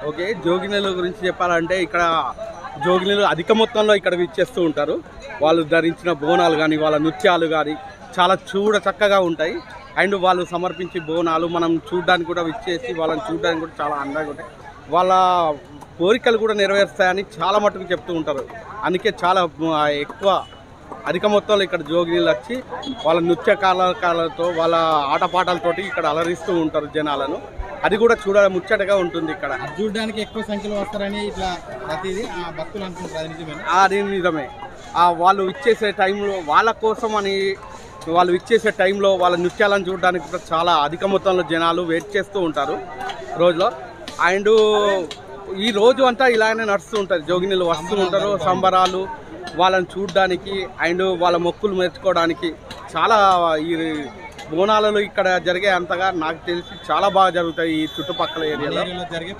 Okay, జోగినీల గురించి చెప్పాలంటే ఇక్కడ జోగినీలు అధిక మొత్తంలో ఇక్కడ విచ్చేస్తూ ఉంటారు. వాళ్ళు ధరించిన బోనాలు కానీ వాళ్ళ నృత్యాలు కానీ చాలా చూడ చక్కగా ఉంటాయి. అండ్ వాళ్ళు సమర్పించే బోనాలు మనం చూడడానికి కూడా విచ్చేసి వాళ్ళని చూడడానికి కూడా చాలా అందంగా ఉంటాయి. వాళ్ళ కోరికలు కూడా నెరవేరుస్తాయని చాలా మటుకు చెప్తూ ఉంటారు. అందుకే చాలా ఎక్కువ అధిక మొత్తంలో ఇక్కడ జోగినీళ్ళు వచ్చి వాళ్ళ నృత్య కళలతో వాళ్ళ ఆటపాటలతోటి ఇక్కడ అలరిస్తూ ఉంటారు జనాలను. అది కూడా ముచ్చటగా ఉంటుంది. ఇక్కడ చూడడానికి ఎక్కువ సంఖ్యలో వస్తారని ఇట్లా ప్రతిదీ భక్తులు అనుకుంటారు. అది నిజమే? అది నిజమే. వాళ్ళు ఇచ్చేసే టైంలో వాళ్ళ కోసం అని వాళ్ళు ఇచ్చేసే టైంలో వాళ్ళ నృత్యాలను చూడడానికి కూడా చాలా అధిక మొత్తంలో జనాలు వెయిట్ చేస్తూ ఉంటారు రోజులో. అండ్ ఈ రోజు అంతా ఇలానే నడుస్తూ ఉంటుంది. జోగినీళ్ళు వస్తూ ఉంటారు, సంబరాలు వాళ్ళని చూడడానికి అండ్ వాళ్ళ మొక్కులు మెచ్చుకోవడానికి. చాలా ఈ బోనాలలో ఇక్కడ జరిగే అంతగా నాకు తెలిసి చాలా బాగా జరుగుతాయి ఈ చుట్టుపక్కల ఏరియాలో. జరిగే